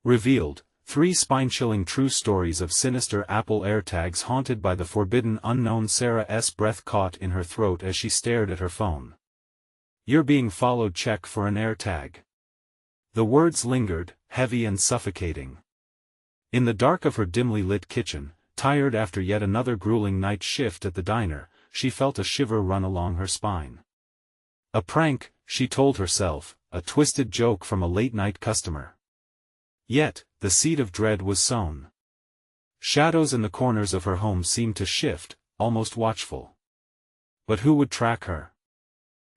Revealed, 3 spine-chilling true stories of sinister Apple Airtags haunted by the forbidden unknown. Sarah's breath caught in her throat as she stared at her phone. "You're being followed, check for an AirTag." The words lingered, heavy and suffocating. In the dark of her dimly lit kitchen, tired after yet another grueling night shift at the diner, she felt a shiver run along her spine. A prank, she told herself, a twisted joke from a late-night customer. Yet, the seed of dread was sown. Shadows in the corners of her home seemed to shift, almost watchful. But who would track her?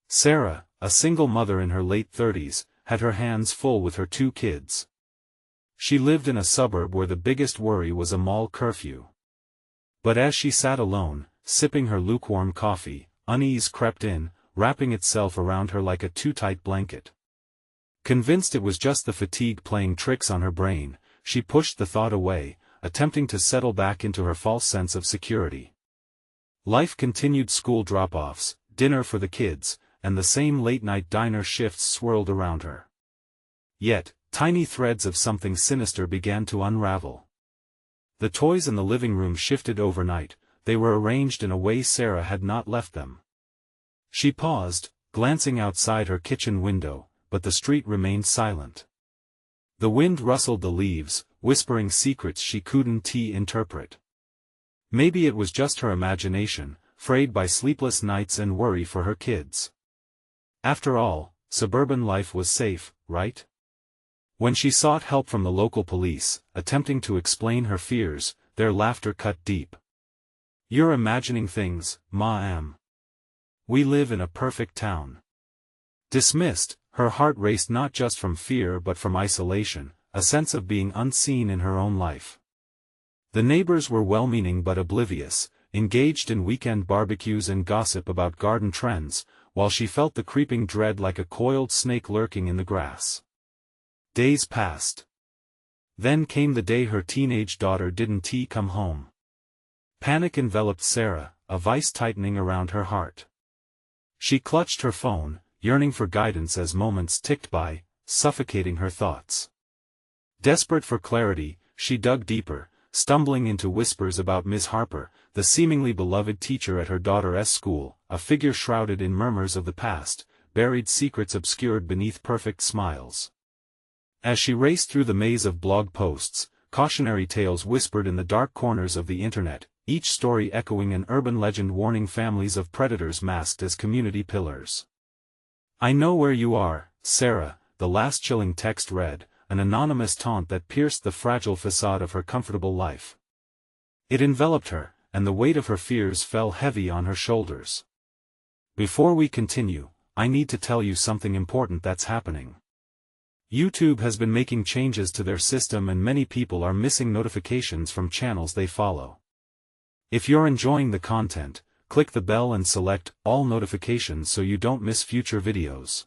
Sarah, a single mother in her late 30s, had her hands full with her 2 kids. She lived in a suburb where the biggest worry was a mall curfew. But as she sat alone, sipping her lukewarm coffee, unease crept in, wrapping itself around her like a too-tight blanket. Convinced it was just the fatigue playing tricks on her brain, she pushed the thought away, attempting to settle back into her false sense of security. Life continued. School drop-offs, dinner for the kids, and the same late-night diner shifts swirled around her. Yet, tiny threads of something sinister began to unravel. The toys in the living room shifted overnight. They were arranged in a way Sarah had not left them. She paused, glancing outside her kitchen window, but the street remained silent. The wind rustled the leaves, whispering secrets she couldn't interpret. Maybe it was just her imagination, frayed by sleepless nights and worry for her kids. After all, suburban life was safe, right? When she sought help from the local police, attempting to explain her fears, their laughter cut deep. "You're imagining things, ma'am. We live in a perfect town." Dismissed, her heart raced not just from fear but from isolation, a sense of being unseen in her own life. The neighbors were well-meaning but oblivious, engaged in weekend barbecues and gossip about garden trends, while she felt the creeping dread like a coiled snake lurking in the grass. Days passed. Then came the day her teenage daughter didn't come home. Panic enveloped Sarah, a vice tightening around her heart. She clutched her phone, yearning for guidance as moments ticked by, suffocating her thoughts. Desperate for clarity, she dug deeper, stumbling into whispers about Miss Harper, the seemingly beloved teacher at her daughter's school, a figure shrouded in murmurs of the past, buried secrets obscured beneath perfect smiles. As she raced through the maze of blog posts, cautionary tales whispered in the dark corners of the internet, each story echoing an urban legend warning families of predators masked as community pillars. "I know where you are, Sarah," the last chilling text read, an anonymous taunt that pierced the fragile facade of her comfortable life. It enveloped her, and the weight of her fears fell heavy on her shoulders. "Before we continue, I need to tell you something important that's happening. YouTube has been making changes to their system and many people are missing notifications from channels they follow. If you're enjoying the content, click the bell and select all notifications so you don't miss future videos.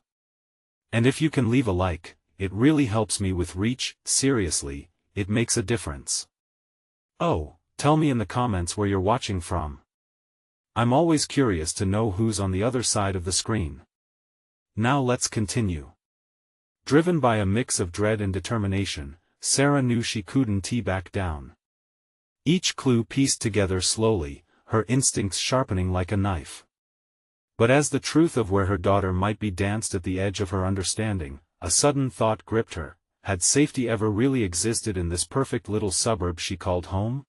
And if you can leave a like, it really helps me with reach. Seriously, it makes a difference. Oh, tell me in the comments where you're watching from. I'm always curious to know who's on the other side of the screen. Now let's continue. Driven by a mix of dread and determination, Sarah knew she couldn't back down. Each clue pieced together slowly, her instincts sharpening like a knife. But as the truth of where her daughter might be danced at the edge of her understanding, a sudden thought gripped her: had safety ever really existed in this perfect little suburb she called home?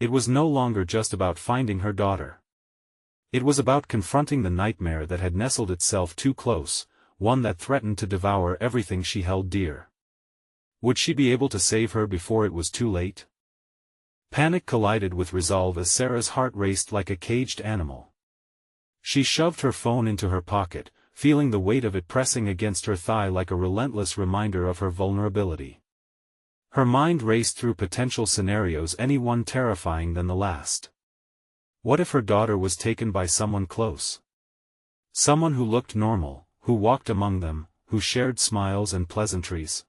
It was no longer just about finding her daughter. It was about confronting the nightmare that had nestled itself too close, one that threatened to devour everything she held dear. Would she be able to save her before it was too late? Panic collided with resolve as Sarah's heart raced like a caged animal. She shoved her phone into her pocket, feeling the weight of it pressing against her thigh like a relentless reminder of her vulnerability. Her mind raced through potential scenarios, any one terrifying than the last. What if her daughter was taken by someone close? Someone who looked normal, who walked among them, who shared smiles and pleasantries.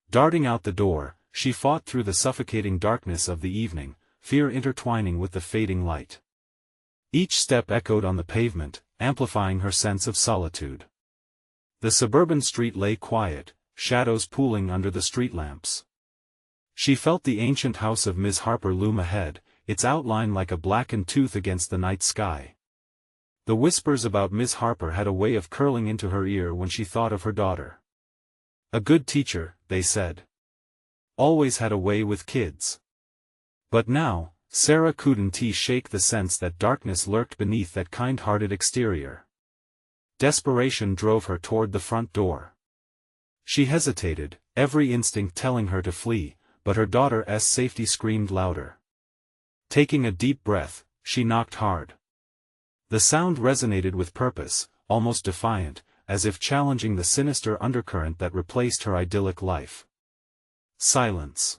Darting out the door, she fought through the suffocating darkness of the evening, fear intertwining with the fading light. Each step echoed on the pavement, amplifying her sense of solitude. The suburban street lay quiet, shadows pooling under the street lamps. She felt the ancient house of Miss Harper loom ahead, its outline like a blackened tooth against the night sky. The whispers about Miss Harper had a way of curling into her ear when she thought of her daughter. A good teacher, they said. Always had a way with kids. But now, Sarah couldn't shake the sense that darkness lurked beneath that kind-hearted exterior. Desperation drove her toward the front door. She hesitated, every instinct telling her to flee, but her daughter's safety screamed louder. Taking a deep breath, she knocked hard. The sound resonated with purpose, almost defiant, as if challenging the sinister undercurrent that replaced her idyllic life. Silence.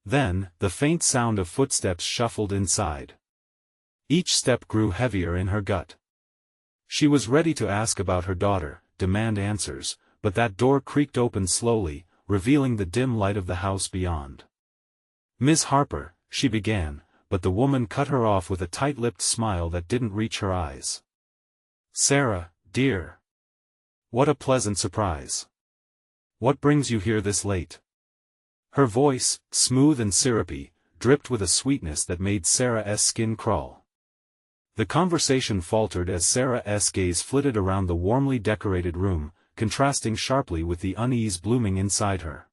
Then, the faint sound of footsteps shuffled inside. Each step grew heavier in her gut. She was ready to ask about her daughter, demand answers, but that door creaked open slowly, revealing the dim light of the house beyond. "Miss Harper," she began, but the woman cut her off with a tight-lipped smile that didn't reach her eyes. "Sarah, dear. What a pleasant surprise. What brings you here this late?" Her voice, smooth and syrupy, dripped with a sweetness that made Sarah's skin crawl. The conversation faltered as Sarah's gaze flitted around the warmly decorated room, contrasting sharply with the unease blooming inside her.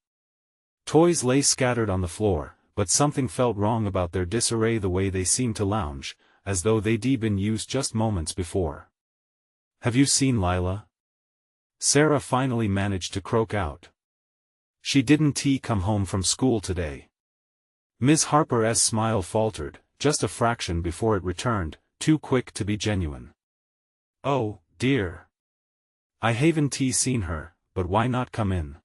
Toys lay scattered on the floor, but something felt wrong about their disarray, the way they seemed to lounge, as though they'd been used just moments before. "Have you seen Lila?" Sarah finally managed to croak out. "She didn't come home from school today." Miss Harper's smile faltered, just a fraction before it returned, too quick to be genuine. "Oh, dear. I haven't seen her, but why not come in?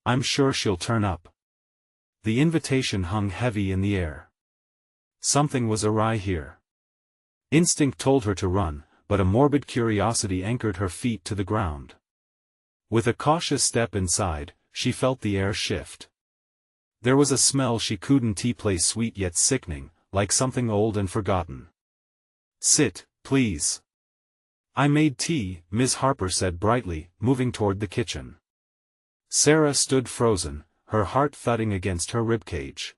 I'm sure she'll turn up." The invitation hung heavy in the air. Something was awry here. Instinct told her to run, but a morbid curiosity anchored her feet to the ground. With a cautious step inside, she felt the air shift. There was a smell she couldn't place sweet yet sickening, like something old and forgotten. "Sit, please." "I made tea," Miss Harper said brightly, moving toward the kitchen. Sarah stood frozen, her heart thudding against her ribcage.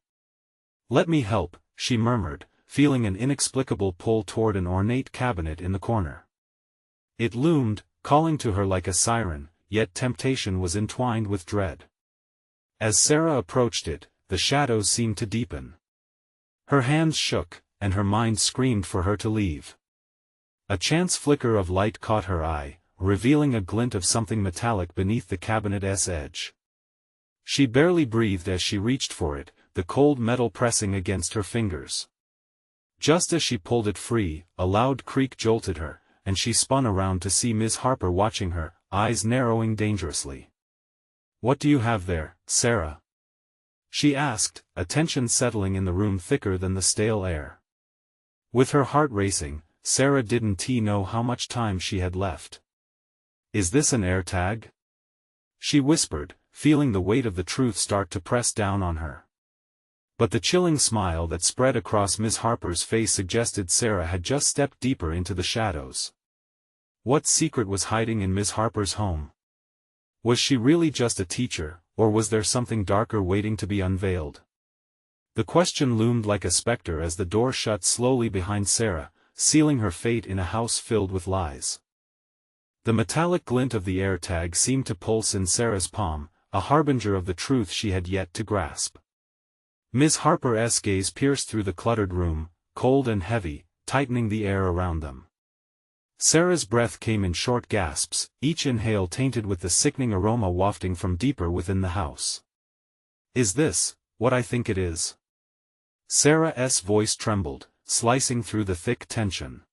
"Let me help," she murmured, feeling an inexplicable pull toward an ornate cabinet in the corner. It loomed, calling to her like a siren, yet temptation was entwined with dread. As Sarah approached it, the shadows seemed to deepen. Her hands shook, and her mind screamed for her to leave. A chance flicker of light caught her eye, revealing a glint of something metallic beneath the cabinet's edge. She barely breathed as she reached for it, the cold metal pressing against her fingers. Just as she pulled it free, a loud creak jolted her, and she spun around to see Miss Harper watching her, eyes narrowing dangerously. "What do you have there, Sarah?" she asked, a tension settling in the room thicker than the stale air. With her heart racing, Sarah didn't know how much time she had left. "Is this an AirTag?" she whispered, feeling the weight of the truth start to press down on her. But the chilling smile that spread across Miss Harper's face suggested Sarah had just stepped deeper into the shadows. What secret was hiding in Miss Harper's home? Was she really just a teacher, or was there something darker waiting to be unveiled? The question loomed like a specter as the door shut slowly behind Sarah, sealing her fate in a house filled with lies. The metallic glint of the AirTag seemed to pulse in Sarah's palm, a harbinger of the truth she had yet to grasp. Miss Harper's gaze pierced through the cluttered room, cold and heavy, tightening the air around them. Sarah's breath came in short gasps, each inhale tainted with the sickening aroma wafting from deeper within the house. "Is this what I think it is?" Sarah's voice trembled, slicing through the thick tension.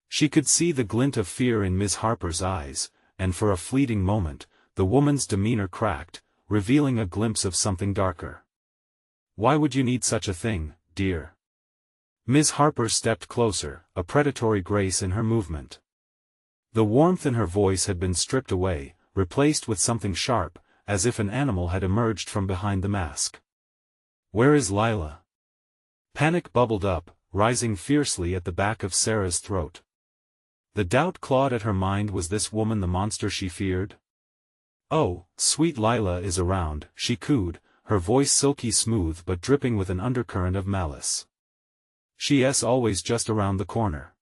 She could see the glint of fear in Miss Harper's eyes, and for a fleeting moment, the woman's demeanor cracked, revealing a glimpse of something darker. "Why would you need such a thing, dear?" Miss Harper stepped closer, a predatory grace in her movement. The warmth in her voice had been stripped away, replaced with something sharp, as if an animal had emerged from behind the mask. "Where is Lila?" Panic bubbled up, rising fiercely at the back of Sarah's throat. The doubt clawed at her mind, was this woman the monster she feared? "Oh, sweet Lila is around," she cooed, her voice silky smooth but dripping with an undercurrent of malice. "She's always just around the corner."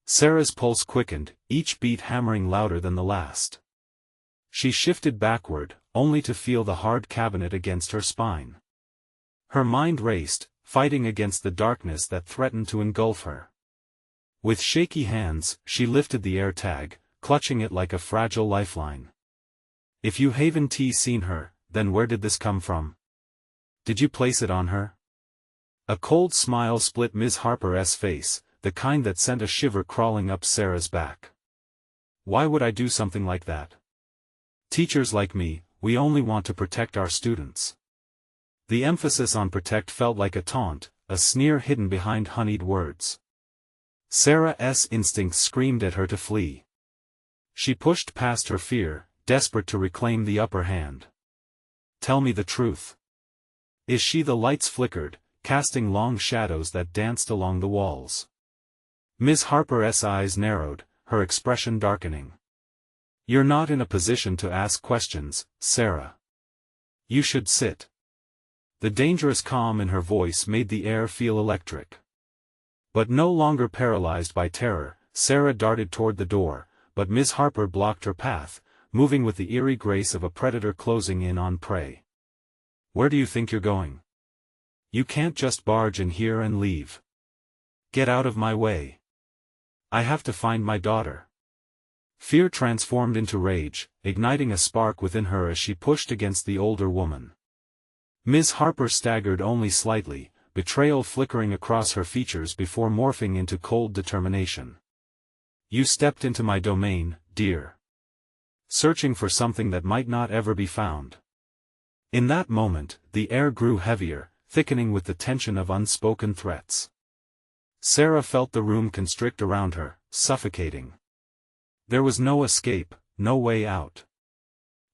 Sarah's pulse quickened, each beat hammering louder than the last. She shifted backward, only to feel the hard cabinet against her spine. Her mind raced, fighting against the darkness that threatened to engulf her. With shaky hands, she lifted the AirTag, clutching it like a fragile lifeline. "If you haven't seen her, then where did this come from? Did you place it on her?" A cold smile split Ms. Harper's face, the kind that sent a shiver crawling up Sarah's back. "Why would I do something like that? Teachers like me, we only want to protect our students." The emphasis on protect felt like a taunt, a sneer hidden behind honeyed words. Sarah's instincts screamed at her to flee. She pushed past her fear, desperate to reclaim the upper hand. "Tell me the truth. Is she?" The lights flickered, casting long shadows that danced along the walls. Ms. Harper's eyes narrowed, her expression darkening. "You're not in a position to ask questions, Sarah. You should sit." The dangerous calm in her voice made the air feel electric. But no longer paralyzed by terror, Sarah darted toward the door, but Ms. Harper blocked her path, moving with the eerie grace of a predator closing in on prey. "Where do you think you're going? You can't just barge in here and leave. Get out of my way. I have to find my daughter." Fear transformed into rage, igniting a spark within her as she pushed against the older woman. Ms. Harper staggered only slightly, betrayal flickering across her features before morphing into cold determination. "You stepped into my domain, dear. Searching for something that might not ever be found." In that moment, the air grew heavier, thickening with the tension of unspoken threats. Sarah felt the room constrict around her, suffocating. There was no escape, no way out.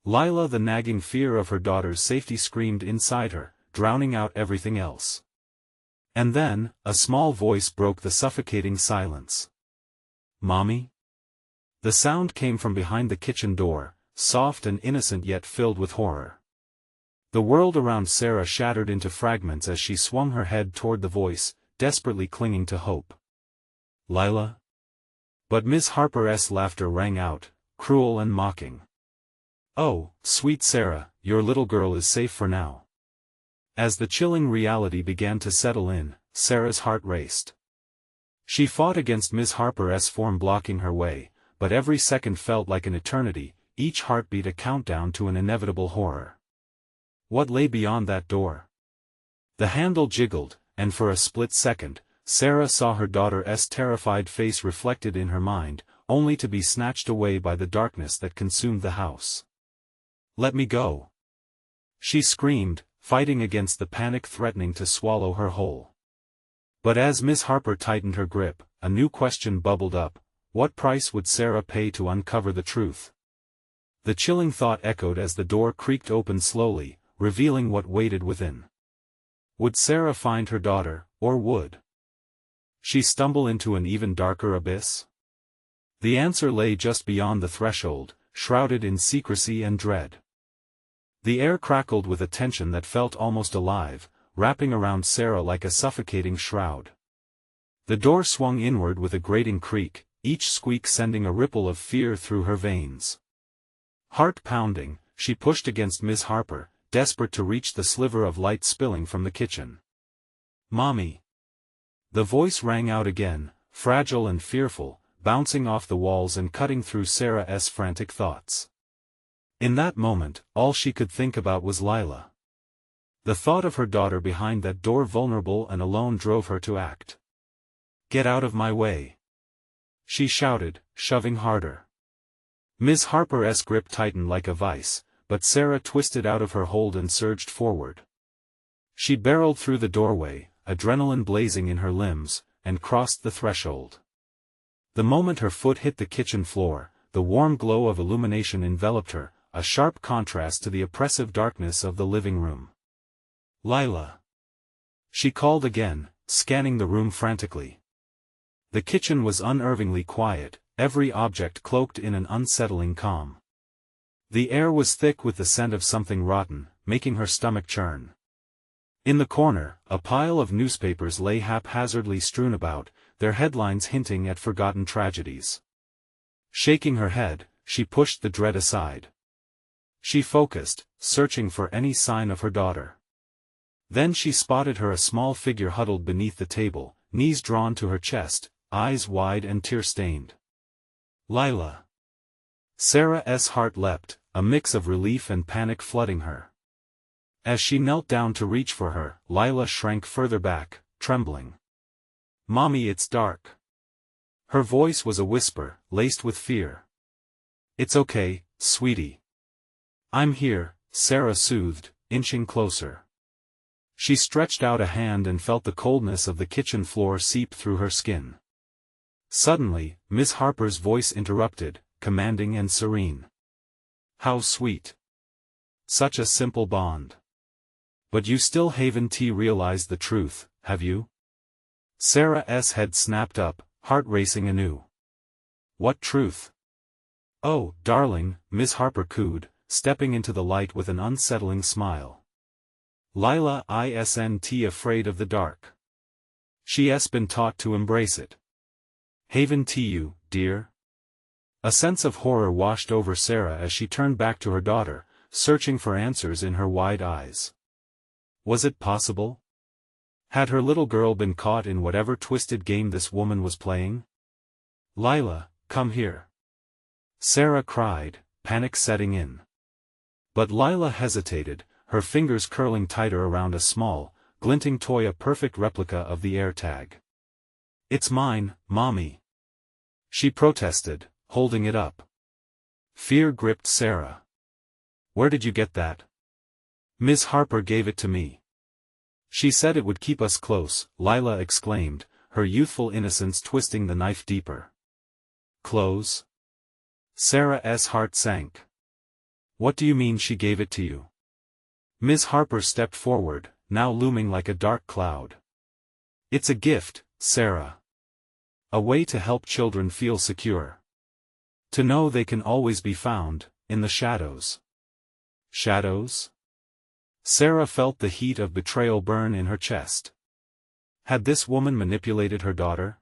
Lila, the nagging fear of her daughter's safety, screamed inside her, drowning out everything else. And then, a small voice broke the suffocating silence. "Mommy?" The sound came from behind the kitchen door, soft and innocent yet filled with horror. The world around Sarah shattered into fragments as she swung her head toward the voice, desperately clinging to hope. "Lila?" But Miss Harper's laughter rang out, cruel and mocking. "Oh, sweet Sarah, your little girl is safe for now." As the chilling reality began to settle in, Sarah's heart raced. She fought against Miss Harper's form blocking her way, but every second felt like an eternity, each heartbeat a countdown to an inevitable horror. What lay beyond that door? The handle jiggled, and for a split second, Sarah saw her daughter's terrified face reflected in her mind, only to be snatched away by the darkness that consumed the house. "Let me go!" she screamed, fighting against the panic threatening to swallow her whole. But as Miss Harper tightened her grip, a new question bubbled up: what price would Sarah pay to uncover the truth? The chilling thought echoed as the door creaked open slowly, revealing what waited within. Would Sarah find her daughter, or would she stumble into an even darker abyss? The answer lay just beyond the threshold, shrouded in secrecy and dread. The air crackled with a tension that felt almost alive, wrapping around Sarah like a suffocating shroud. The door swung inward with a grating creak, each squeak sending a ripple of fear through her veins. Heart pounding, she pushed against Miss Harper, desperate to reach the sliver of light spilling from the kitchen. "Mommy!" The voice rang out again, fragile and fearful, bouncing off the walls and cutting through Sarah's frantic thoughts. In that moment, all she could think about was Lila. The thought of her daughter behind that door, vulnerable and alone, drove her to act. "Get out of my way!" she shouted, shoving harder. Miss Harper's grip tightened like a vice, but Sarah twisted out of her hold and surged forward. She barreled through the doorway, adrenaline blazing in her limbs, and crossed the threshold. The moment her foot hit the kitchen floor, the warm glow of illumination enveloped her, a sharp contrast to the oppressive darkness of the living room. "Lila!" she called again, scanning the room frantically. The kitchen was unnervingly quiet, every object cloaked in an unsettling calm. The air was thick with the scent of something rotten, making her stomach churn. In the corner, a pile of newspapers lay haphazardly strewn about, their headlines hinting at forgotten tragedies. Shaking her head, she pushed the dread aside. She focused, searching for any sign of her daughter. Then she spotted her, a small figure huddled beneath the table, knees drawn to her chest, eyes wide and tear-stained. Lila. Sarah's heart leapt, a mix of relief and panic flooding her. As she knelt down to reach for her, Lila shrank further back, trembling. "Mommy, it's dark." Her voice was a whisper, laced with fear. "It's okay, sweetie. I'm here," Sarah soothed, inching closer. She stretched out a hand and felt the coldness of the kitchen floor seep through her skin. Suddenly, Miss Harper's voice interrupted, commanding and serene. "How sweet. Such a simple bond. But you still haven't realized the truth, have you?" Sarah's head snapped up, heart racing anew. "What truth?" "Oh, darling," Miss Harper cooed, stepping into the light with an unsettling smile. "Lila isn't afraid of the dark. She's been taught to embrace it. Haven't you, dear?" A sense of horror washed over Sarah as she turned back to her daughter, searching for answers in her wide eyes. Was it possible? Had her little girl been caught in whatever twisted game this woman was playing? "Lila, come here," Sarah cried, panic setting in. But Lila hesitated, her fingers curling tighter around a small, glinting toy, a perfect replica of the AirTag. "It's mine, Mommy," she protested, holding it up. Fear gripped Sarah. "Where did you get that?" "Miss Harper gave it to me. She said it would keep us close," Lila exclaimed, her youthful innocence twisting the knife deeper. "Close?" Sarah's heart sank. "What do you mean she gave it to you?" Miss Harper stepped forward, now looming like a dark cloud. "It's a gift, Sarah. A way to help children feel secure. To know they can always be found, in the shadows." Shadows? Sarah felt the heat of betrayal burn in her chest. Had this woman manipulated her daughter?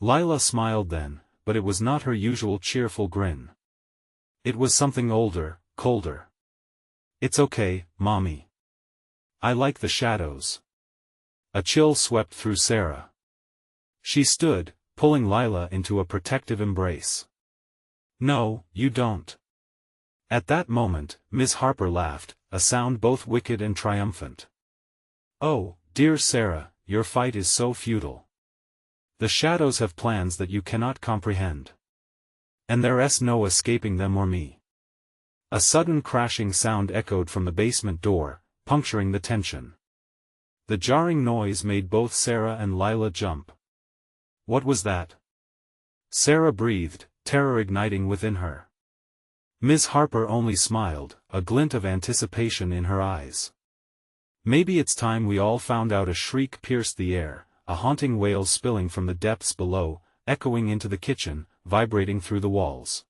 Lila smiled then, but it was not her usual cheerful grin. It was something older, colder. "It's okay, Mommy. I like the shadows." A chill swept through Sarah. She stood, pulling Lila into a protective embrace. "No, you don't." At that moment, Miss Harper laughed, a sound both wicked and triumphant. "Oh, dear Sarah, your fight is so futile. The shadows have plans that you cannot comprehend. And there's no escaping them or me." A sudden crashing sound echoed from the basement door, puncturing the tension. The jarring noise made both Sarah and Lila jump. "What was that?" Sarah breathed, terror igniting within her. Miss Harper only smiled, a glint of anticipation in her eyes. "Maybe it's time we all found out." A shriek pierced the air, a haunting wail spilling from the depths below, echoing into the kitchen, vibrating through the walls.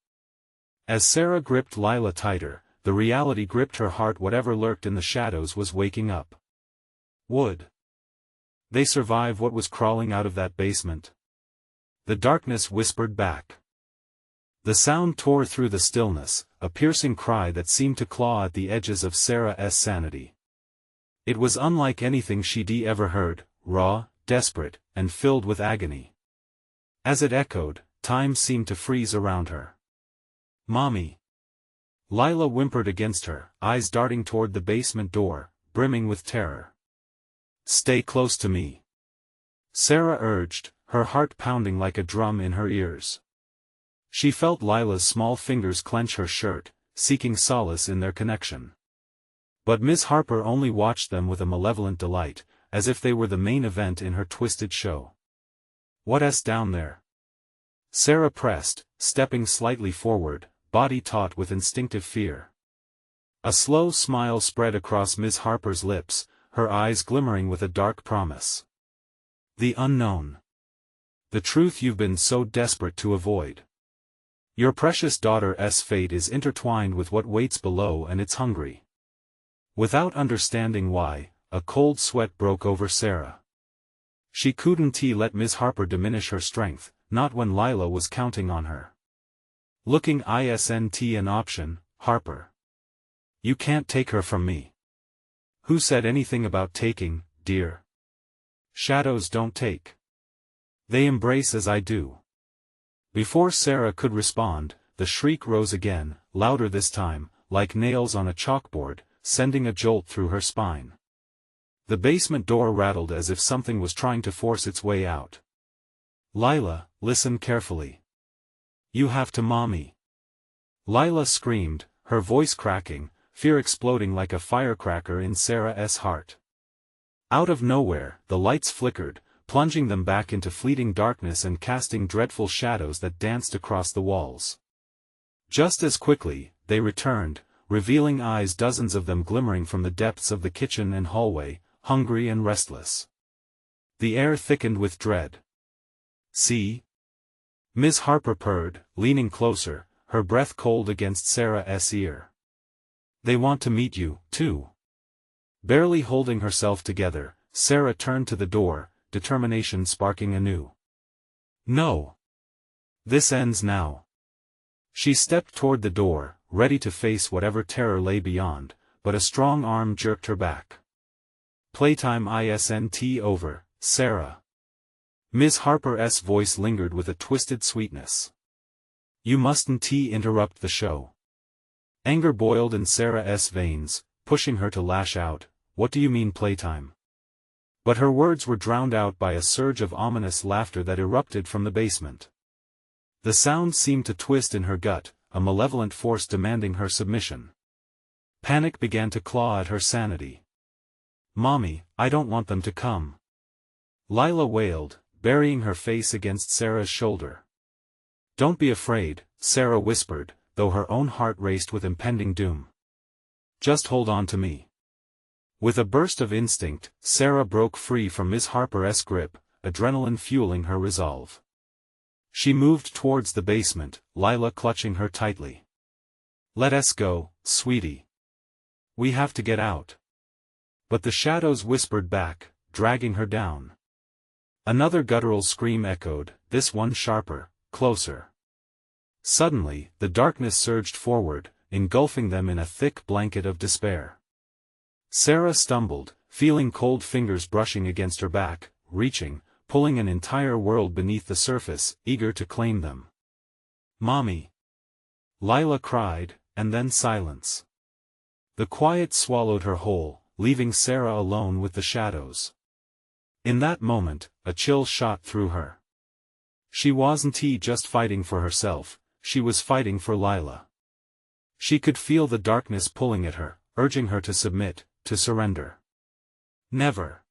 As Sarah gripped Lila tighter, the reality gripped her heart. Whatever lurked in the shadows was waking up. Would they survive what was crawling out of that basement? The darkness whispered back. The sound tore through the stillness, a piercing cry that seemed to claw at the edges of Sarah's sanity. It was unlike anything she'd ever heard, raw, desperate, and filled with agony. As it echoed, time seemed to freeze around her. "Mommy!" Lila whimpered against her, eyes darting toward the basement door, brimming with terror. "Stay close to me," Sarah urged, her heart pounding like a drum in her ears. She felt Lila's small fingers clench her shirt, seeking solace in their connection. But Miss Harper only watched them with a malevolent delight, as if they were the main event in her twisted show. "What's down there?" Sarah pressed, stepping slightly forward, body taut with instinctive fear. A slow smile spread across Miss Harper's lips, her eyes glimmering with a dark promise. "The unknown. The truth you've been so desperate to avoid." Your precious daughter's fate is intertwined with what waits below and it's hungry. Without understanding why, a cold sweat broke over Sarah. She couldn't let Miss Harper diminish her strength, not when Lila was counting on her. Looking isn't an option, Harper. You can't take her from me. Who said anything about taking, dear? Shadows don't take. They embrace as I do. Before Sarah could respond, the shriek rose again, louder this time, like nails on a chalkboard, sending a jolt through her spine. The basement door rattled as if something was trying to force its way out. Lila, listen carefully. You have to, Mommy. Lila screamed, her voice cracking, fear exploding like a firecracker in Sarah's heart. Out of nowhere, the lights flickered, plunging them back into fleeting darkness and casting dreadful shadows that danced across the walls. Just as quickly, they returned, revealing eyes, dozens of them glimmering from the depths of the kitchen and hallway, hungry and restless. The air thickened with dread. See? Miss Harper purred, leaning closer, her breath cold against Sarah's ear. They want to meet you, too. Barely holding herself together, Sarah turned to the door, determination sparking anew. No. This ends now. She stepped toward the door, ready to face whatever terror lay beyond, but a strong arm jerked her back. Playtime isn't over, Sarah. Miss Harper's voice lingered with a twisted sweetness. You mustn't interrupt the show. Anger boiled in Sarah's veins, pushing her to lash out. What do you mean playtime? But her words were drowned out by a surge of ominous laughter that erupted from the basement. The sound seemed to twist in her gut, a malevolent force demanding her submission. Panic began to claw at her sanity. Mommy, I don't want them to come. Lila wailed, burying her face against Sarah's shoulder. Don't be afraid, Sarah whispered, though her own heart raced with impending doom. Just hold on to me. With a burst of instinct, Sarah broke free from Miss Harper's grip, adrenaline fueling her resolve. She moved towards the basement, Lila clutching her tightly. Let us go, sweetie. We have to get out. But the shadows whispered back, dragging her down. Another guttural scream echoed, this one sharper, closer. Suddenly, the darkness surged forward, engulfing them in a thick blanket of despair. Sarah stumbled, feeling cold fingers brushing against her back, reaching, pulling an entire world beneath the surface, eager to claim them. Mommy! Lila cried, and then silence. The quiet swallowed her whole, leaving Sarah alone with the shadows. In that moment, a chill shot through her. She wasn't just fighting for herself, she was fighting for Lila. She could feel the darkness pulling at her, urging her to submit, to surrender. Never!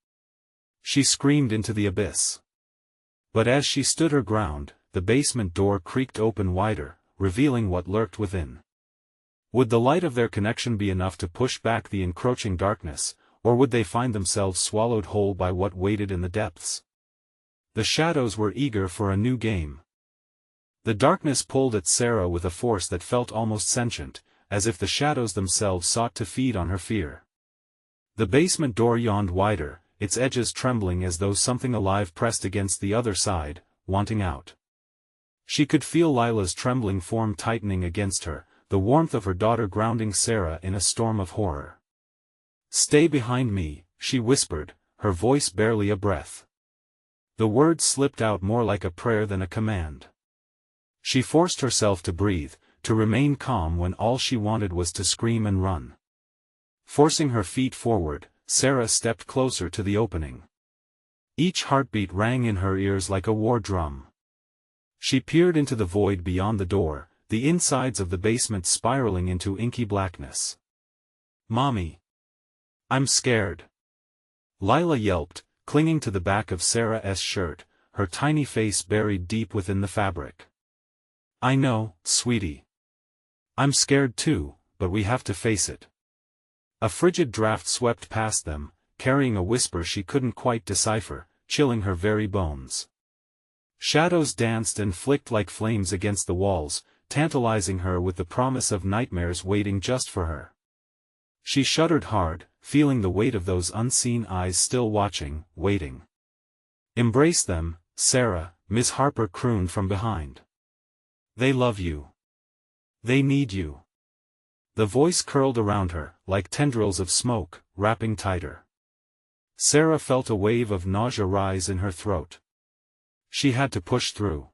She screamed into the abyss. But as she stood her ground, the basement door creaked open wider, revealing what lurked within. Would the light of their connection be enough to push back the encroaching darkness, or would they find themselves swallowed whole by what waited in the depths? The shadows were eager for a new game. The darkness pulled at Sarah with a force that felt almost sentient, as if the shadows themselves sought to feed on her fear. The basement door yawned wider, its edges trembling as though something alive pressed against the other side, wanting out. She could feel Lila's trembling form tightening against her, the warmth of her daughter grounding Sarah in a storm of horror. Stay behind me, she whispered, her voice barely a breath. The words slipped out more like a prayer than a command. She forced herself to breathe, to remain calm when all she wanted was to scream and run. Forcing her feet forward, Sarah stepped closer to the opening. Each heartbeat rang in her ears like a war drum. She peered into the void beyond the door, the insides of the basement spiraling into inky blackness. Mommy! I'm scared. Lila yelped, clinging to the back of Sarah's shirt, her tiny face buried deep within the fabric. I know, sweetie. I'm scared too, but we have to face it. A frigid draft swept past them, carrying a whisper she couldn't quite decipher, chilling her very bones. Shadows danced and flicked like flames against the walls, tantalizing her with the promise of nightmares waiting just for her. She shuddered hard, feeling the weight of those unseen eyes still watching, waiting. "Embrace them, Sarah," Miss Harper crooned from behind. "They love you. They need you." The voice curled around her, like tendrils of smoke, wrapping tighter. Sarah felt a wave of nausea rise in her throat. She had to push through.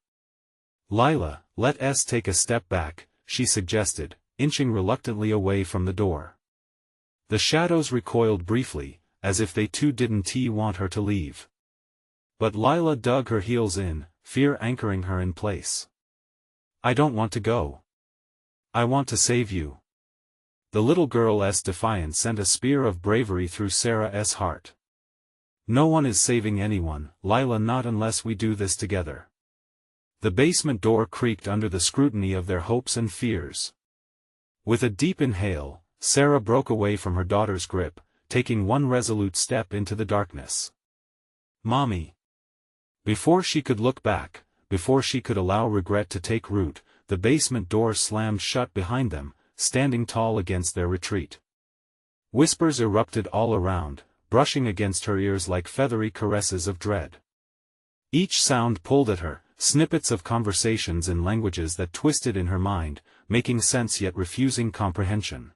"Lila, let us take a step back," she suggested, inching reluctantly away from the door. The shadows recoiled briefly, as if they too didn't want her to leave. But Lila dug her heels in, fear anchoring her in place. "I don't want to go. I want to save you." The little girl's defiance sent a spear of bravery through Sarah's heart. "No one is saving anyone, Lila, not unless we do this together." The basement door creaked under the scrutiny of their hopes and fears. With a deep inhale, Sarah broke away from her daughter's grip, taking one resolute step into the darkness. "Mommy!" Before she could look back, before she could allow regret to take root, the basement door slammed shut behind them, standing tall against their retreat. Whispers erupted all around, brushing against her ears like feathery caresses of dread. Each sound pulled at her, snippets of conversations in languages that twisted in her mind, making sense yet refusing comprehension.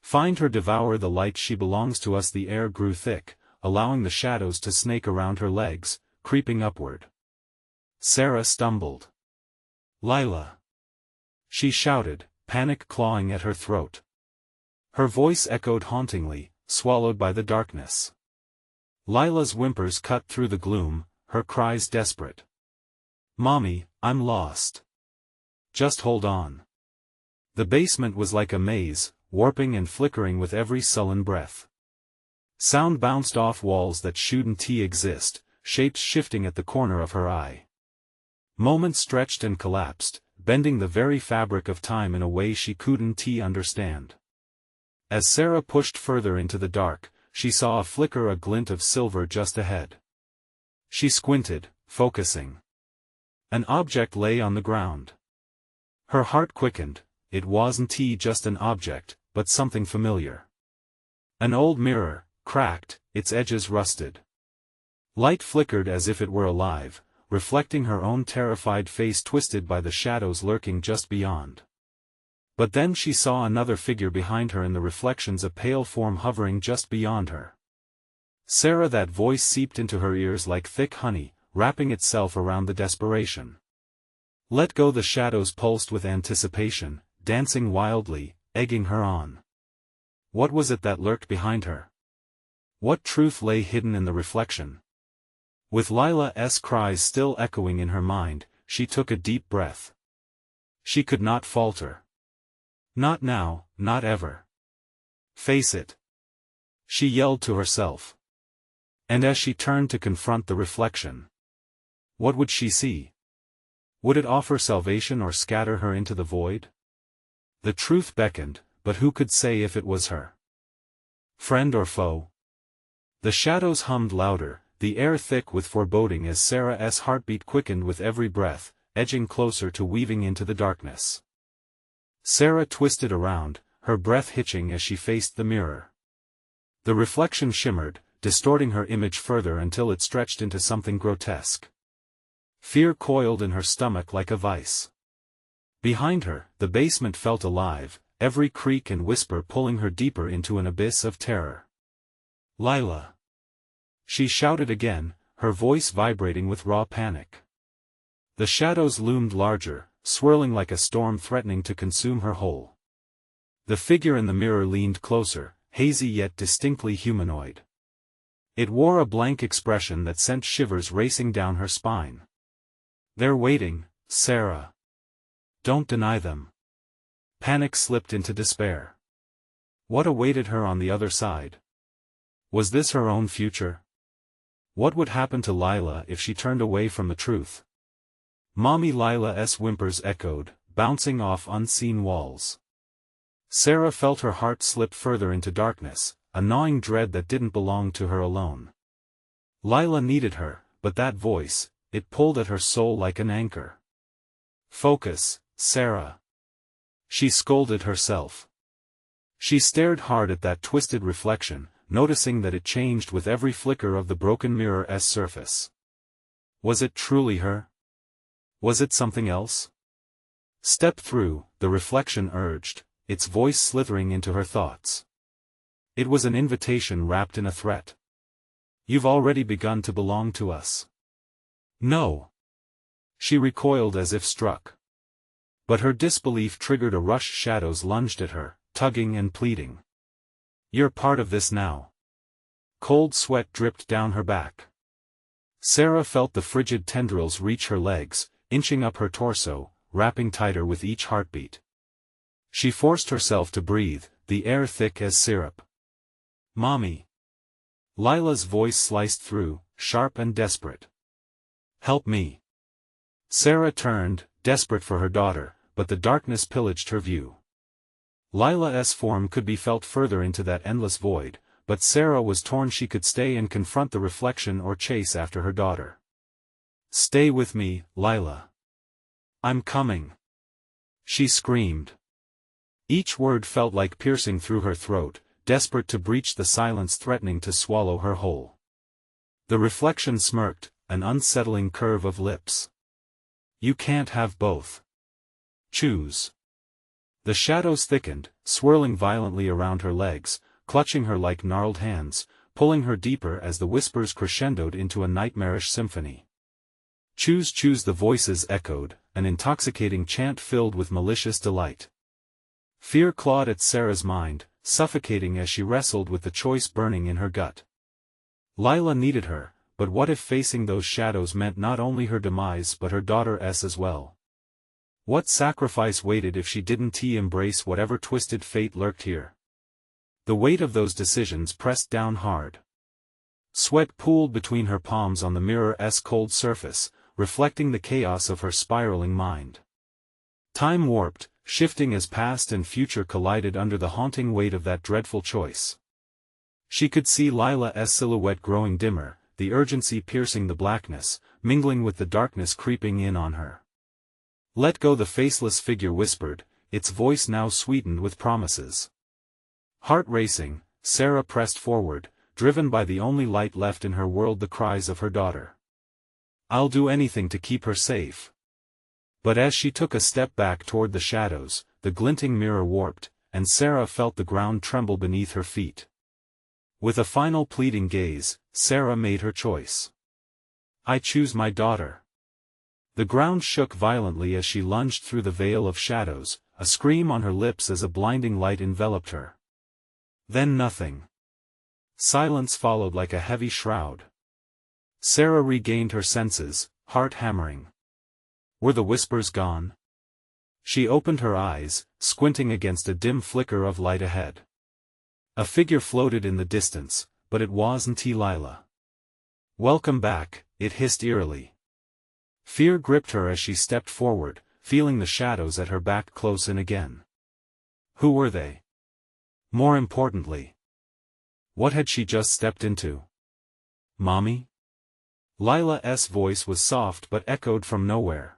"Find her, devour the light, she belongs to us." The air grew thick, allowing the shadows to snake around her legs, creeping upward. Sarah stumbled. "Lila!" she shouted, panic clawing at her throat. Her voice echoed hauntingly, swallowed by the darkness. Lila's whimpers cut through the gloom, her cries desperate. "Mommy, I'm lost. Just hold on." The basement was like a maze, warping and flickering with every sullen breath. Sound bounced off walls that shouldn't exist, shapes shifting at the corner of her eye. Moments stretched and collapsed, bending the very fabric of time in a way she couldn't understand. As Sarah pushed further into the dark, she saw a flicker, a glint of silver just ahead. She squinted, focusing. An object lay on the ground. Her heart quickened. It wasn't just an object, but something familiar. An old mirror, cracked, its edges rusted. Light flickered as if it were alive, reflecting her own terrified face twisted by the shadows lurking just beyond. But then she saw another figure behind her in the reflections, a pale form hovering just beyond her. Sarah, that voice seeped into her ears like thick honey, wrapping itself around the desperation. "Let go." The shadows pulsed with anticipation, dancing wildly, egging her on. What was it that lurked behind her? What truth lay hidden in the reflection? With Lila's cries still echoing in her mind, she took a deep breath. She could not falter. Not now, not ever. "Face it!" she yelled to herself. And as she turned to confront the reflection, what would she see? Would it offer salvation or scatter her into the void? The truth beckoned, but who could say if it was her friend or foe? The shadows hummed louder, the air thick with foreboding as Sarah's heartbeat quickened with every breath, edging closer to weaving into the darkness. Sarah twisted around, her breath hitching as she faced the mirror. The reflection shimmered, distorting her image further until it stretched into something grotesque. Fear coiled in her stomach like a vice. Behind her, the basement felt alive, every creak and whisper pulling her deeper into an abyss of terror. "Lila!" she shouted again, her voice vibrating with raw panic. The shadows loomed larger, swirling like a storm threatening to consume her whole. The figure in the mirror leaned closer, hazy yet distinctly humanoid. It wore a blank expression that sent shivers racing down her spine. "They're waiting, Sarah. Don't deny them." Panic slipped into despair. What awaited her on the other side? Was this her own future? What would happen to Lila if she turned away from the truth? "Mommy!" Lila's whimpers echoed, bouncing off unseen walls. Sarah felt her heart slip further into darkness, a gnawing dread that didn't belong to her alone. Lila needed her, but that voice, it pulled at her soul like an anchor. "Focus, Sarah?" She scolded herself. She stared hard at that twisted reflection, noticing that it changed with every flicker of the broken mirror's surface. Was it truly her? Was it something else? "Step through," the reflection urged, its voice slithering into her thoughts. It was an invitation wrapped in a threat. "You've already begun to belong to us." "No." She recoiled as if struck. But her disbelief triggered a rush. Shadows lunged at her, tugging and pleading. "You're part of this now." Cold sweat dripped down her back. Sarah felt the frigid tendrils reach her legs, inching up her torso, wrapping tighter with each heartbeat. She forced herself to breathe, the air thick as syrup. "Mommy." Lila's voice sliced through, sharp and desperate. "Help me." Sarah turned, desperate for her daughter, but the darkness pillaged her view. Lila's form could be felt further into that endless void, but Sarah was torn. She could stay and confront the reflection or chase after her daughter. "Stay with me, Lila. I'm coming," she screamed. Each word felt like piercing through her throat, desperate to breach the silence threatening to swallow her whole. The reflection smirked, an unsettling curve of lips. "You can't have both. Choose." The shadows thickened, swirling violently around her legs, clutching her like gnarled hands, pulling her deeper as the whispers crescendoed into a nightmarish symphony. "Choose, choose," the voices echoed, an intoxicating chant filled with malicious delight. Fear clawed at Sarah's mind, suffocating as she wrestled with the choice burning in her gut. Lila needed her, but what if facing those shadows meant not only her demise but her daughter's as well? What sacrifice waited if she didn't embrace whatever twisted fate lurked here? The weight of those decisions pressed down hard. Sweat pooled between her palms on the mirror's cold surface, reflecting the chaos of her spiraling mind. Time warped, shifting as past and future collided under the haunting weight of that dreadful choice. She could see Lila's silhouette growing dimmer, the urgency piercing the blackness, mingling with the darkness creeping in on her. "Let go," the faceless figure whispered, its voice now sweetened with promises. Heart racing, Sarah pressed forward, driven by the only light left in her world, the cries of her daughter. "I'll do anything to keep her safe." But as she took a step back toward the shadows, the glinting mirror warped, and Sarah felt the ground tremble beneath her feet. With a final pleading gaze, Sarah made her choice. "I choose my daughter." The ground shook violently as she lunged through the veil of shadows, a scream on her lips as a blinding light enveloped her. Then nothing. Silence followed like a heavy shroud. Sarah regained her senses, heart hammering. Were the whispers gone? She opened her eyes, squinting against a dim flicker of light ahead. A figure floated in the distance, but it wasn't Lila. "Welcome back," it hissed eerily. Fear gripped her as she stepped forward, feeling the shadows at her back close in again. Who were they? More importantly, what had she just stepped into? "Mommy?" Lila's voice was soft but echoed from nowhere.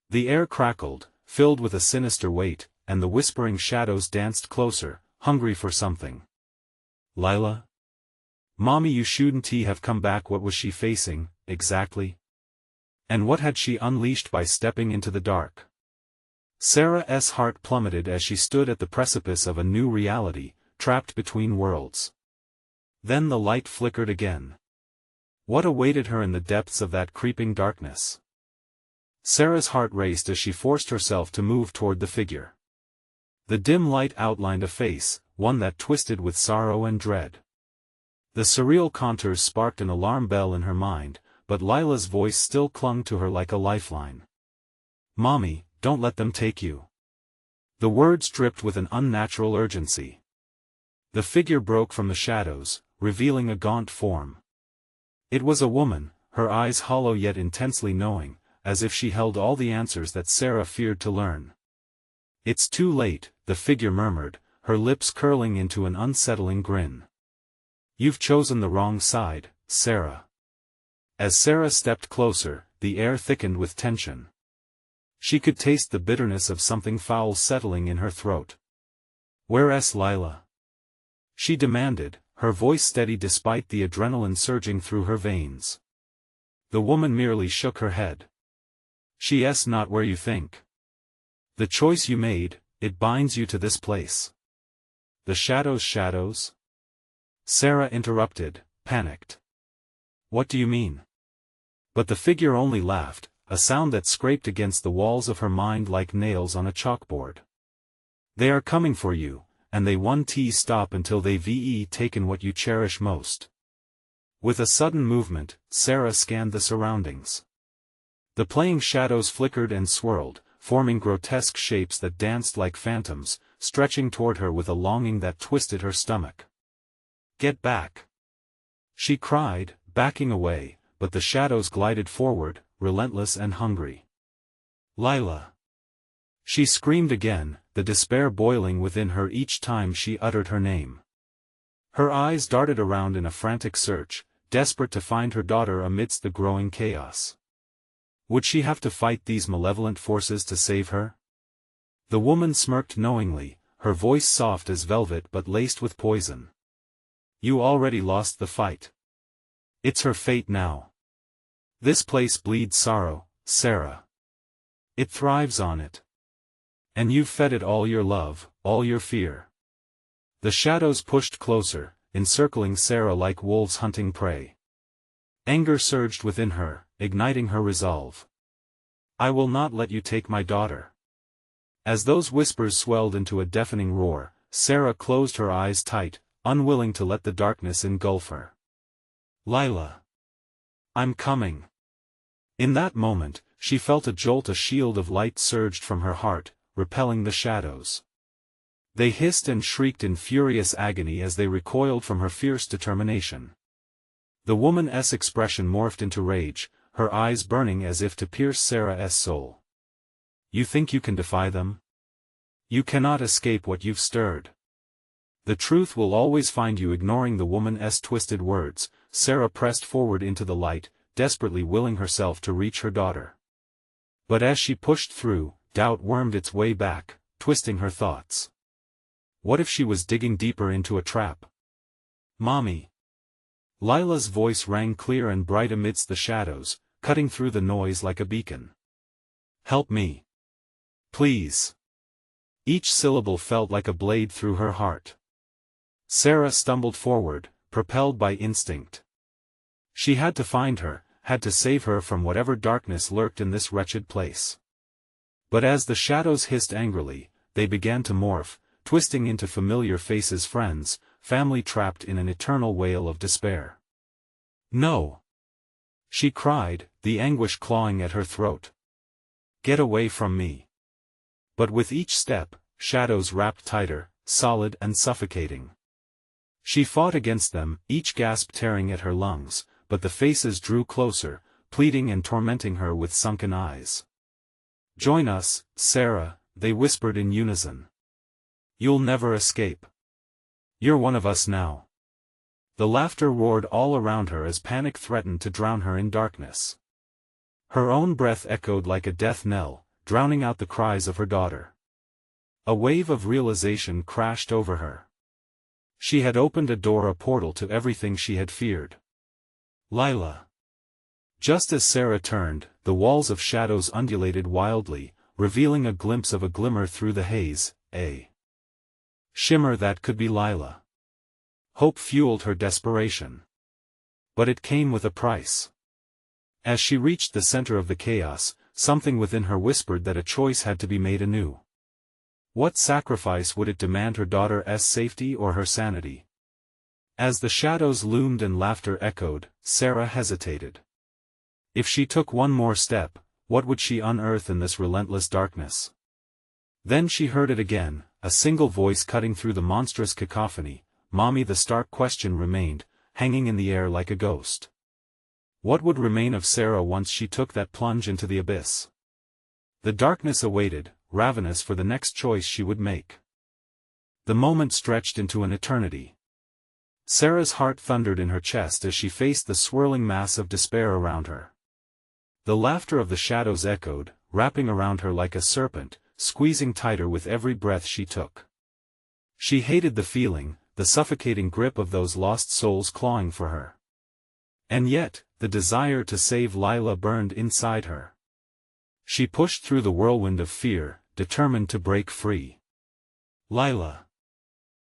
The air crackled, filled with a sinister weight, and the whispering shadows danced closer, hungry for something. "Lila? Mommy, you shouldn't have come back." What was she facing, exactly? And what had she unleashed by stepping into the dark? Sarah's heart plummeted as she stood at the precipice of a new reality, trapped between worlds. Then the light flickered again. What awaited her in the depths of that creeping darkness? Sarah's heart raced as she forced herself to move toward the figure. The dim light outlined a face, one that twisted with sorrow and dread. The surreal contours sparked an alarm bell in her mind, but Lila's voice still clung to her like a lifeline. "Mommy, don't let them take you." The words dripped with an unnatural urgency. The figure broke from the shadows, revealing a gaunt form. It was a woman, her eyes hollow yet intensely knowing, as if she held all the answers that Sarah feared to learn. "It's too late," the figure murmured, her lips curling into an unsettling grin. "You've chosen the wrong side, Sarah." As Sarah stepped closer, the air thickened with tension. She could taste the bitterness of something foul settling in her throat. "Where's Lila?" she demanded, her voice steady despite the adrenaline surging through her veins. The woman merely shook her head. "She's not where you think. The choice you made, it binds you to this place." "The shadows?" Sarah interrupted, panicked. "What do you mean?" But the figure only laughed, a sound that scraped against the walls of her mind like nails on a chalkboard. "They are coming for you, and they won't stop until they've taken what you cherish most." With a sudden movement, Sarah scanned the surroundings. The playing shadows flickered and swirled, forming grotesque shapes that danced like phantoms, stretching toward her with a longing that twisted her stomach. "Get back!" she cried, backing away, but the shadows glided forward, relentless and hungry. "Lila!" she screamed again, the despair boiling within her each time she uttered her name. Her eyes darted around in a frantic search, desperate to find her daughter amidst the growing chaos. Would she have to fight these malevolent forces to save her? The woman smirked knowingly, her voice soft as velvet but laced with poison. "You already lost the fight. It's her fate now. This place bleeds sorrow, Sarah. It thrives on it. And you've fed it all your love, all your fear." The shadows pushed closer, encircling Sarah like wolves hunting prey. Anger surged within her, igniting her resolve. "I will not let you take my daughter." As those whispers swelled into a deafening roar, Sarah closed her eyes tight, unwilling to let the darkness engulf her. "Lila! I'm coming." In that moment, she felt a jolt. A shield of light surged from her heart, repelling the shadows. They hissed and shrieked in furious agony as they recoiled from her fierce determination. The woman's expression morphed into rage, her eyes burning as if to pierce Sarah's soul. "You think you can defy them? You cannot escape what you've stirred. The truth will always find you." Ignoring the woman's twisted words, Sarah pressed forward into the light, desperately willing herself to reach her daughter. But as she pushed through, doubt wormed its way back, twisting her thoughts. What if she was digging deeper into a trap? "Mommy!" Lila's voice rang clear and bright amidst the shadows, cutting through the noise like a beacon. "Help me! Please!" Each syllable felt like a blade through her heart. Sarah stumbled forward, propelled by instinct. She had to find her, had to save her from whatever darkness lurked in this wretched place. But as the shadows hissed angrily, they began to morph, twisting into familiar faces, friends, family trapped in an eternal wail of despair. "No!" she cried, the anguish clawing at her throat. "Get away from me!" But with each step, shadows wrapped tighter, solid and suffocating. She fought against them, each gasp tearing at her lungs, but the faces drew closer, pleading and tormenting her with sunken eyes. "Join us, Sarah," they whispered in unison. "You'll never escape. You're one of us now." The laughter roared all around her as panic threatened to drown her in darkness. Her own breath echoed like a death knell, drowning out the cries of her daughter. A wave of realization crashed over her. She had opened a door, a portal to everything she had feared. "Lila!" Just as Sarah turned, the walls of shadows undulated wildly, revealing a glimpse of a glimmer through the haze, a shimmer that could be Lila. Hope fueled her desperation. But it came with a price. As she reached the center of the chaos, something within her whispered that a choice had to be made anew. What sacrifice would it demand, her daughter's safety or her sanity? As the shadows loomed and laughter echoed, Sarah hesitated. If she took one more step, what would she unearth in this relentless darkness? Then she heard it again, a single voice cutting through the monstrous cacophony. "Mommy!" The stark question remained, hanging in the air like a ghost. What would remain of Sarah once she took that plunge into the abyss? The darkness awaited, ravenous for the next choice she would make. The moment stretched into an eternity. Sarah's heart thundered in her chest as she faced the swirling mass of despair around her. The laughter of the shadows echoed, wrapping around her like a serpent, squeezing tighter with every breath she took. She hated the feeling, the suffocating grip of those lost souls clawing for her. And yet, the desire to save Lila burned inside her. She pushed through the whirlwind of fear, determined to break free. Lila!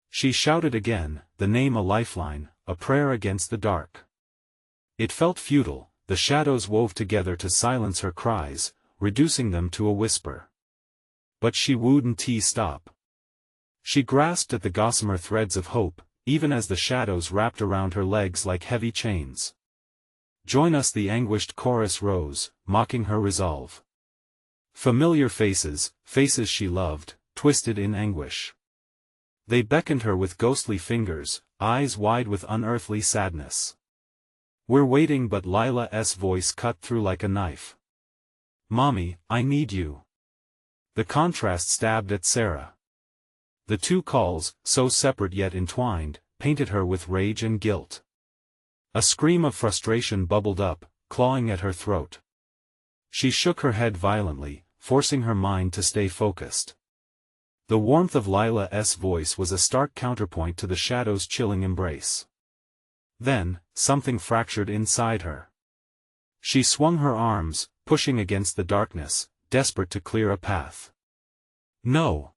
She shouted again, the name a lifeline, a prayer against the dark. It felt futile, the shadows wove together to silence her cries, reducing them to a whisper. But she wouldn't stop. She grasped at the gossamer threads of hope, even as the shadows wrapped around her legs like heavy chains. Join us, the anguished chorus rose, mocking her resolve. Familiar faces, faces she loved, twisted in anguish. They beckoned her with ghostly fingers, eyes wide with unearthly sadness. We're waiting, but Lila's voice cut through like a knife. Mommy, I need you. The contrast stabbed at Sarah. The two calls, so separate yet entwined, painted her with rage and guilt. A scream of frustration bubbled up, clawing at her throat. She shook her head violently, forcing her mind to stay focused. The warmth of Lila's voice was a stark counterpoint to the shadow's chilling embrace. Then, something fractured inside her. She swung her arms, pushing against the darkness, desperate to clear a path. No!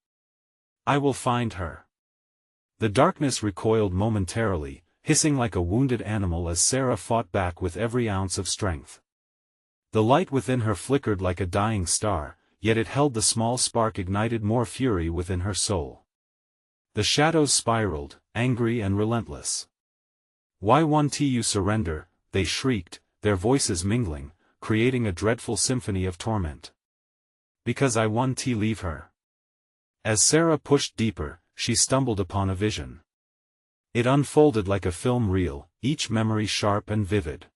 I will find her. The darkness recoiled momentarily, hissing like a wounded animal as Sarah fought back with every ounce of strength. The light within her flickered like a dying star, yet it held the small spark ignited more fury within her soul. The shadows spiraled, angry and relentless. Why won't you surrender? They shrieked, their voices mingling, creating a dreadful symphony of torment. Because I won't leave her. As Sarah pushed deeper, she stumbled upon a vision. It unfolded like a film reel, each memory sharp and vivid.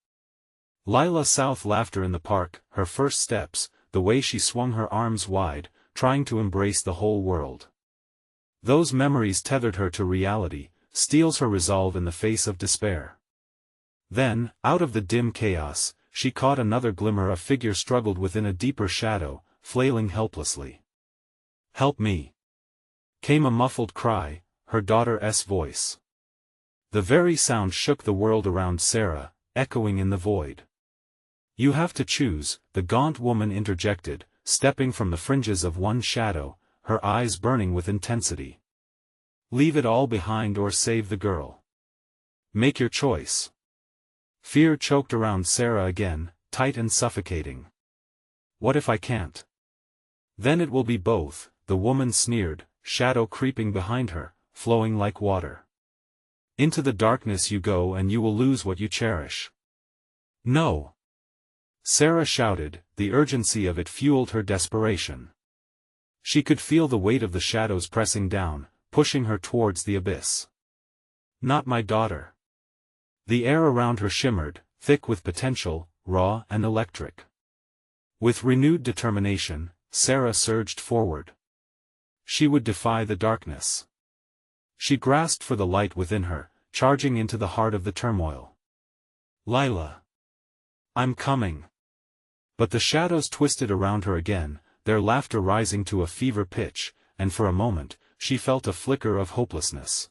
Lila South laughter in the park, her first steps, the way she swung her arms wide, trying to embrace the whole world. Those memories tethered her to reality, steels her resolve in the face of despair. Then, out of the dim chaos, she caught another glimmer. A figure struggled within a deeper shadow, flailing helplessly. Help me! Came a muffled cry, her daughter's voice. The very sound shook the world around Sarah, echoing in the void. You have to choose, the gaunt woman interjected, stepping from the fringes of one shadow, her eyes burning with intensity. Leave it all behind or save the girl. Make your choice. Fear choked around Sarah again, tight and suffocating. What if I can't? Then it will be both, the woman sneered, shadow creeping behind her, flowing like water. Into the darkness you go and you will lose what you cherish. No! Sarah shouted, the urgency of it fueled her desperation. She could feel the weight of the shadows pressing down, pushing her towards the abyss. Not my daughter. The air around her shimmered, thick with potential, raw and electric. With renewed determination, Sarah surged forward. She would defy the darkness. She grasped for the light within her, charging into the heart of the turmoil. Lila! I'm coming! But the shadows twisted around her again, their laughter rising to a fever pitch, and for a moment, she felt a flicker of hopelessness.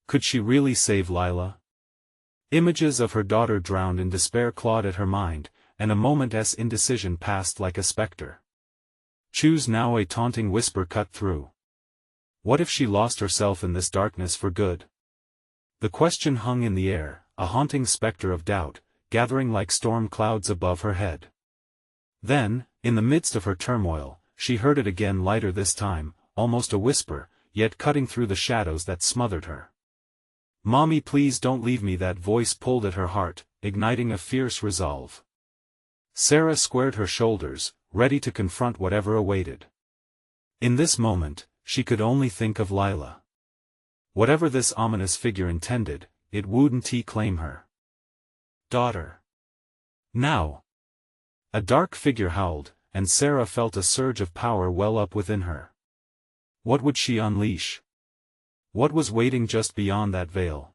Could she really save Lila? Images of her daughter drowned in despair clawed at her mind, and a moment's indecision passed like a specter. Choose now, a taunting whisper cut through. What if she lost herself in this darkness for good? The question hung in the air, a haunting specter of doubt, gathering like storm clouds above her head. Then, in the midst of her turmoil, she heard it again, lighter this time, almost a whisper, yet cutting through the shadows that smothered her. Mommy, please don't leave me. That voice pulled at her heart, igniting a fierce resolve. Sarah squared her shoulders, ready to confront whatever awaited. In this moment, she could only think of Lila. Whatever this ominous figure intended, it wouldn't claim her. Daughter. Now. A dark figure howled, and Sarah felt a surge of power well up within her. What would she unleash? What was waiting just beyond that veil?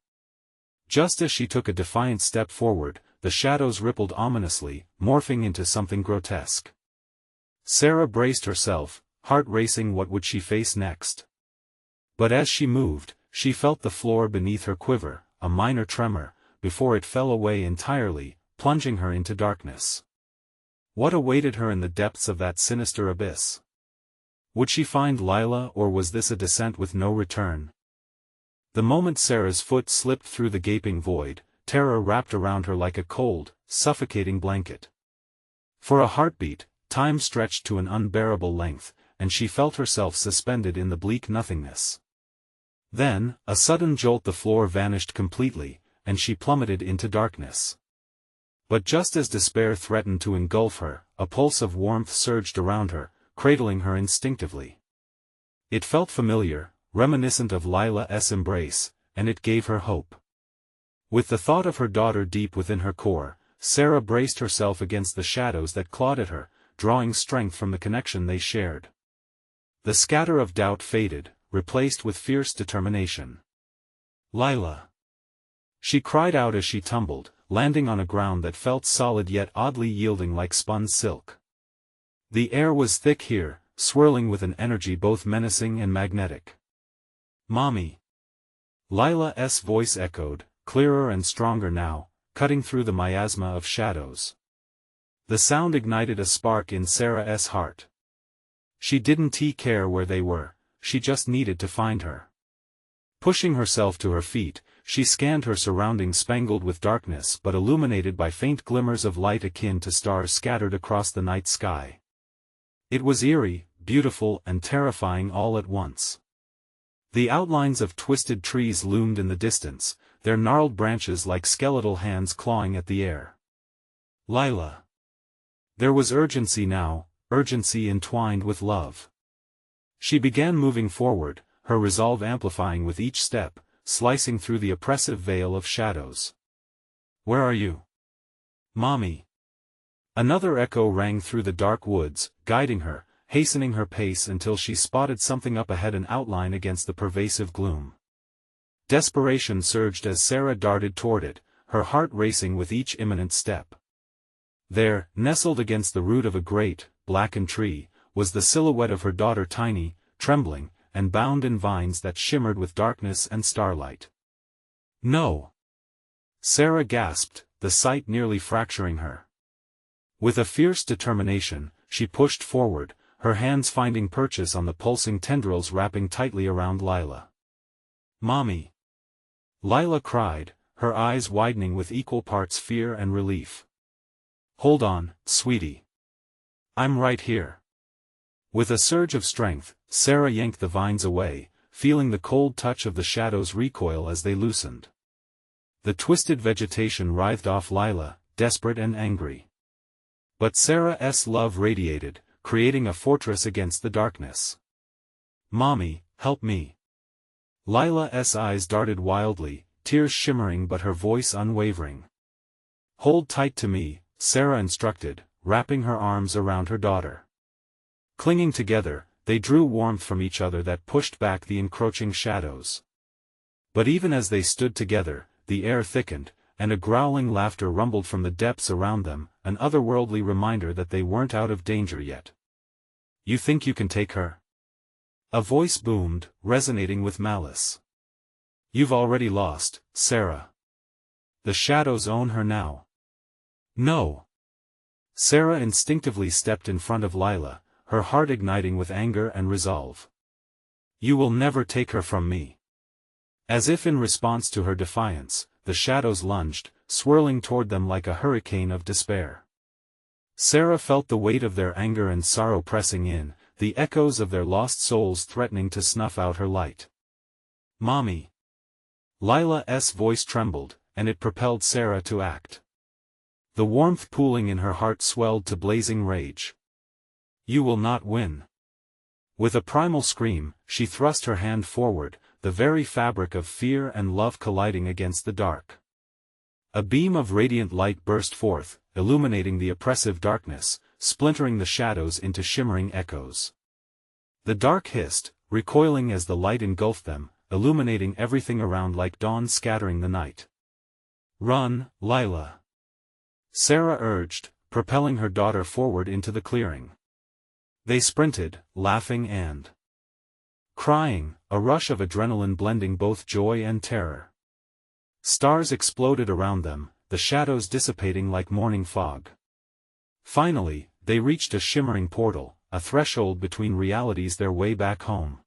Just as she took a defiant step forward, the shadows rippled ominously, morphing into something grotesque. Sarah braced herself, heart racing. What would she face next? But as she moved, she felt the floor beneath her quiver, a minor tremor, before it fell away entirely, plunging her into darkness. What awaited her in the depths of that sinister abyss? Would she find Lila, or was this a descent with no return? The moment Sarah's foot slipped through the gaping void, terror wrapped around her like a cold, suffocating blanket. For a heartbeat, time stretched to an unbearable length, and she felt herself suspended in the bleak nothingness. Then, a sudden jolt, the floor vanished completely, and she plummeted into darkness. But just as despair threatened to engulf her, a pulse of warmth surged around her, cradling her instinctively. It felt familiar, reminiscent of Lila's embrace, and it gave her hope. With the thought of her daughter deep within her core, Sarah braced herself against the shadows that clawed at her, drawing strength from the connection they shared. The scatter of doubt faded, replaced with fierce determination. "Lila!" she cried out as she tumbled, landing on a ground that felt solid yet oddly yielding like spun silk. The air was thick here, swirling with an energy both menacing and magnetic. "Mommy!" Lila's voice echoed, clearer and stronger now, cutting through the miasma of shadows. The sound ignited a spark in Sarah's heart. She didn't care where they were, she just needed to find her. Pushing herself to her feet, she scanned her surroundings, spangled with darkness but illuminated by faint glimmers of light akin to stars scattered across the night sky. It was eerie, beautiful and terrifying all at once. The outlines of twisted trees loomed in the distance, their gnarled branches like skeletal hands clawing at the air. "Lila!" There was urgency now, urgency entwined with love. She began moving forward, her resolve amplifying with each step, slicing through the oppressive veil of shadows. "Where are you, Mommy?" Another echo rang through the dark woods, guiding her, hastening her pace until she spotted something up ahead, an outline against the pervasive gloom. Desperation surged as Sarah darted toward it, her heart racing with each imminent step. There, nestled against the root of a great, blackened tree, was the silhouette of her daughter, tiny, trembling, and bound in vines that shimmered with darkness and starlight. "No!" Sarah gasped, the sight nearly fracturing her. With a fierce determination, she pushed forward, her hands finding purchase on the pulsing tendrils wrapping tightly around Lila. "Mommy!" Lila cried, her eyes widening with equal parts fear and relief. "Hold on, sweetie. I'm right here." With a surge of strength, Sarah yanked the vines away, feeling the cold touch of the shadows recoil as they loosened. The twisted vegetation writhed off Lila, desperate and angry. But Sarah's love radiated, creating a fortress against the darkness. "Mommy, help me." Lila's eyes darted wildly, tears shimmering but her voice unwavering. "Hold tight to me," Sarah instructed, wrapping her arms around her daughter. Clinging together, they drew warmth from each other that pushed back the encroaching shadows. But even as they stood together, the air thickened, and a growling laughter rumbled from the depths around them, an otherworldly reminder that they weren't out of danger yet. "You think you can take her?" A voice boomed, resonating with malice. "You've already lost, Sarah. The shadows own her now." "No." Sarah instinctively stepped in front of Lila, her heart igniting with anger and resolve. "You will never take her from me." As if in response to her defiance, the shadows lunged, swirling toward them like a hurricane of despair. Sarah felt the weight of their anger and sorrow pressing in, the echoes of their lost souls threatening to snuff out her light. "Mommy!" Lila's voice trembled, and it propelled Sarah to act. The warmth pooling in her heart swelled to blazing rage. "You will not win." With a primal scream, she thrust her hand forward, the very fabric of fear and love colliding against the dark. A beam of radiant light burst forth, illuminating the oppressive darkness, splintering the shadows into shimmering echoes. The dark hissed, recoiling as the light engulfed them, illuminating everything around like dawn scattering the night. "Run, Lila!" Sarah urged, propelling her daughter forward into the clearing. They sprinted, laughing and crying, a rush of adrenaline blending both joy and terror. Stars exploded around them, the shadows dissipating like morning fog. Finally, they reached a shimmering portal, a threshold between realities, their way back home.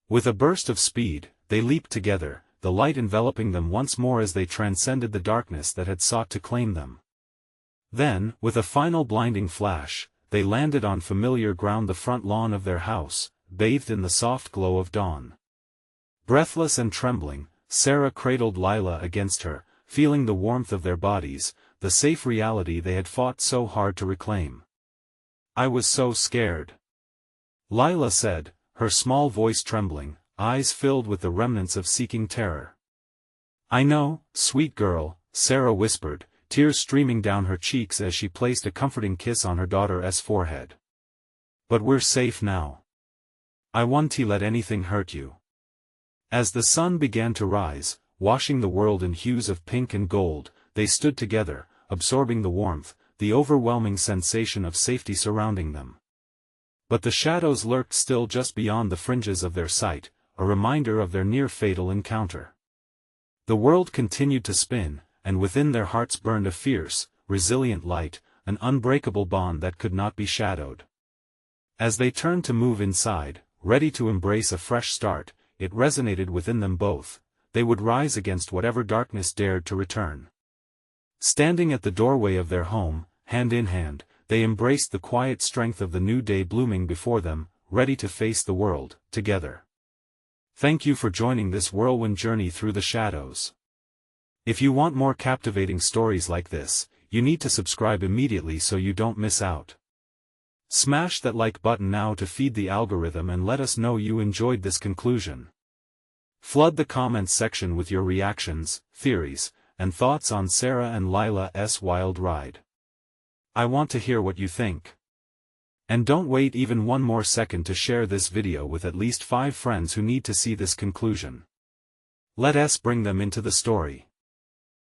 With a burst of speed, they leaped together, the light enveloping them once more as they transcended the darkness that had sought to claim them. Then, with a final blinding flash, they landed on familiar ground, the front lawn of their house, bathed in the soft glow of dawn. Breathless and trembling, Sarah cradled Lila against her, feeling the warmth of their bodies, the safe reality they had fought so hard to reclaim. "I was so scared," Lila said, her small voice trembling, eyes filled with the remnants of seeking terror. "I know, sweet girl," Sarah whispered, tears streaming down her cheeks as she placed a comforting kiss on her daughter's forehead. "But we're safe now. I won't let anything hurt you." As the sun began to rise, washing the world in hues of pink and gold, they stood together, absorbing the warmth, the overwhelming sensation of safety surrounding them. But the shadows lurked still just beyond the fringes of their sight, a reminder of their near-fatal encounter. The world continued to spin, and within their hearts burned a fierce, resilient light, an unbreakable bond that could not be shadowed. As they turned to move inside, ready to embrace a fresh start, it resonated within them both: they would rise against whatever darkness dared to return. Standing at the doorway of their home, hand in hand, they embraced the quiet strength of the new day blooming before them, ready to face the world, together. Thank you for joining this whirlwind journey through the shadows. If you want more captivating stories like this, you need to subscribe immediately so you don't miss out. Smash that like button now to feed the algorithm and let us know you enjoyed this conclusion. Flood the comments section with your reactions, theories, and thoughts on Sarah and Lila's wild ride. I want to hear what you think. And don't wait even one more second to share this video with at least 5 friends who need to see this conclusion. Let us bring them into the story.